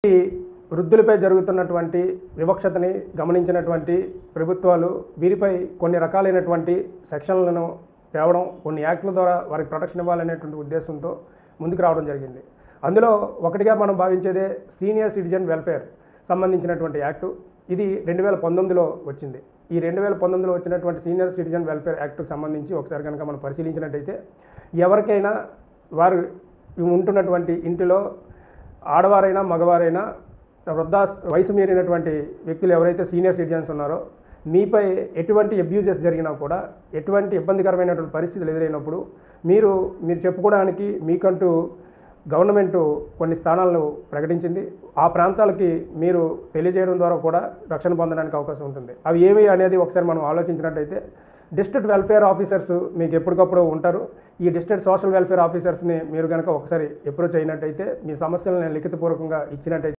ఈ వృద్ధులపై జరుగుతున్నటువంటి వివక్షతని గమనించినటువంటి ప్రభుత్వాలు వీరిపై కొన్ని రకాలైనటువంటి సెక్షన్లను తేవడం, కొన్ని యాక్టుల ద్వారా వారికి ప్రొటెక్షన్ ఇవ్వాలనేటువంటి ఉద్దేశంతో ముందుకు రావడం జరిగింది. అందులో ఒకటిగా మనం భావించేదే సీనియర్ సిటిజన్ వెల్ఫేర్ సంబంధించినటువంటి యాక్టు. ఇది 2019లో వచ్చింది. ఈ 2019లో వచ్చినటువంటి సీనియర్ సిటిజన్ వెల్ఫేర్ యాక్టుకు సంబంధించి ఒకసారి కనుక మనం పరిశీలించినట్టయితే, ఎవరికైనా వారు ఉంటున్నటువంటి ఇంటిలో ఆడవారైనా మగవారైనా వయసు మీరినటువంటి వ్యక్తులు ఎవరైతే సీనియర్ సిటిజన్స్ ఉన్నారో, మీపై ఎటువంటి అబ్యూజెస్ జరిగినా కూడా, ఎటువంటి ఇబ్బందికరమైనటువంటి పరిస్థితులు ఎదురైనప్పుడు మీరు చెప్పుకోవడానికి మీకంటూ గవర్నమెంట్ కొన్ని స్థానాలను ప్రకటించింది. ఆ ప్రాంతాలకి మీరు తెలియజేయడం ద్వారా కూడా రక్షణ పొందడానికి అవకాశం ఉంటుంది. అవి ఏవి అనేది ఒకసారి మనం ఆలోచించినట్టయితే, డిస్ట్రిక్ట్ వెల్ఫేర్ ఆఫీసర్స్ మీకు ఎప్పటికప్పుడు ఉంటారు. ఈ డిస్ట్రిక్ట్ సోషల్ వెల్ఫేర్ ఆఫీసర్స్ని మీరు కనుక ఒకసారి అప్రోచ్ అయినట్టయితే, మీ సమస్యలను లిఖితపూర్వకంగా ఇచ్చినట్టయితే